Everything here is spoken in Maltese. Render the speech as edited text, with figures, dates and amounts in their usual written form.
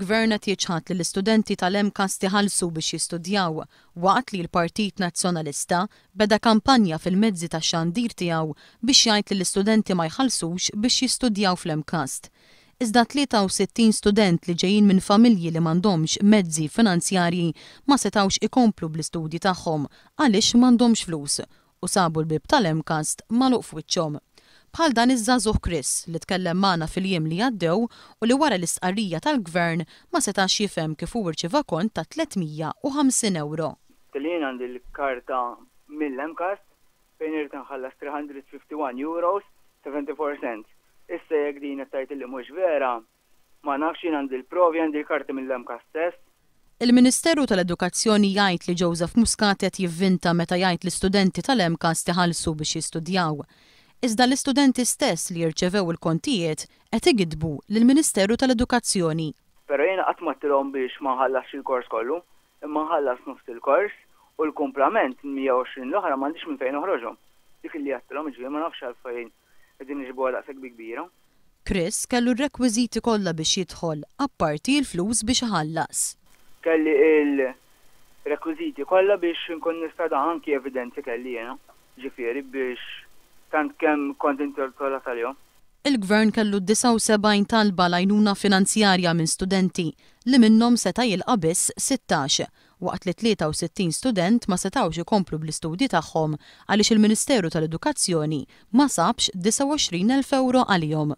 Il-Gvern qed jiġħad li l-istudenti tal-MCAS iħallsu biex jistudjaw waqt li l-Partit Nazzjonalista beda kampanja fil-mezzi tax-xandir tiegħu biex jgħid li l-istudenti ma jħallsux biex jistudjaw fl-MCAS. Iżda 63 student li ġejjin minn familji li m'għandhomx mezzi finanzjarji ma setawx ikomplu bl-istudji tagħhom għaliex m'għandhomx flus u sabu l-bib tal-MCAS magħluq f'wiċċhom. Bħal dan iż-żagħżugħ Chris li tkellem magħna fil-jiem li għaddew u li wara l-istqarrija tal-Gvern ma setax jifhem kif hu rċieva kont ta' 350 euro. Jien għandi l-karta mill-MCAS fejn irid nħallas 351 euros 74 cents. Issa jekk din qed tgħid li mhux vera, ma nafx jien għandi l-provi għandi l-karti mill-MCAS stess. Il-Ministeru tal-Edukazzjoni jgħid li Joseph Muscat qed jivvinta meta jgħid l-istudenti tal-MCAS iħallsu biex jistudjaw. Iżda l-istudenti stess li jirċevew il-kontijiet qed igidbu lill-Ministeru tal-Edukazzjoni. Però jiena qatt mattilhom biex ma nħallas il-kors kollu, imma nħallas nofs il-kors u l-kumplament 120 l-oħra m'għandix minn fejn oħroġhom. Dik li għattilhom ġifieri ma nafx għalfejn qegħdin iġibuha daqshekk kbira. Chris kellu r-rekwiżiti kollha biex jidħol apparti l-flus biex iħallas. Kelli il-rekwiżiti kollha biex nkun nista' anki evidenzi kelli jiena, ġifieri biex tant kemm kont intitola tal-jom. Il-Gvern kellu 79 talba l-għajnuna finanzjarja minn studenti li minnhom seta' jilqa' biss 16, waqt li 63 student ma setawx ikomplu bl-istudji tagħhom għaliex il-Ministeru tal-Edukazzjoni ma sabx 29,000 euro għalihom.